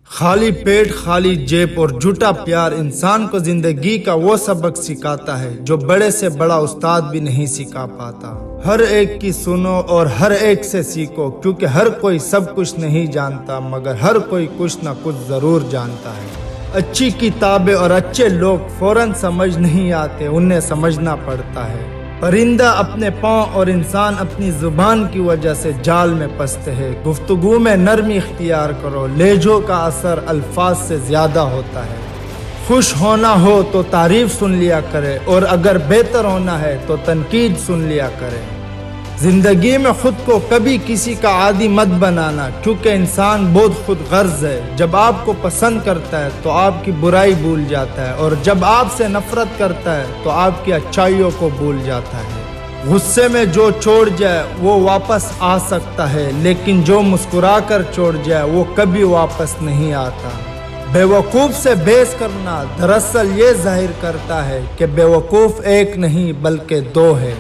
خالی پیٹ، خالی جیب اور جھوٹا پیار انسان کو زندگی کا وہ سبق سکھاتا ہے جو بڑے سے بڑا استاد بھی نہیں سکھا پاتا۔ ہر ایک کی سنو اور ہر ایک سے سیکھو، کیونکہ ہر کوئی سب کچھ نہیں جانتا، مگر ہر کوئی کچھ نہ کچھ ضرور جانتا ہے۔ اچھی کتابیں اور اچھے لوگ فوراً سمجھ نہیں آتے، انہیں سمجھنا پڑتا ہے۔ پرندہ اپنے پاؤں اور انسان اپنی زبان کی وجہ سے جال میں پھنستے ہیں۔ گفتگو میں نرمی اختیار کرو، لہجوں کا اثر الفاظ سے زیادہ ہوتا ہے۔ خوش ہونا ہو تو تعریف سن لیا کرے، اور اگر بہتر ہونا ہے تو تنقید سن لیا کرے۔ زندگی میں خود کو کبھی کسی کا عادی مت بنانا، کیونکہ انسان بہت خود غرض ہے۔ جب آپ کو پسند کرتا ہے تو آپ کی برائی بھول جاتا ہے، اور جب آپ سے نفرت کرتا ہے تو آپ کی اچھائیوں کو بھول جاتا ہے۔ غصے میں جو چھوڑ جائے وہ واپس آ سکتا ہے، لیکن جو مسکرا کر چھوڑ جائے وہ کبھی واپس نہیں آتا۔ بیوقوف سے بحث کرنا دراصل یہ ظاہر کرتا ہے کہ بیوقوف ایک نہیں بلکہ دو ہے۔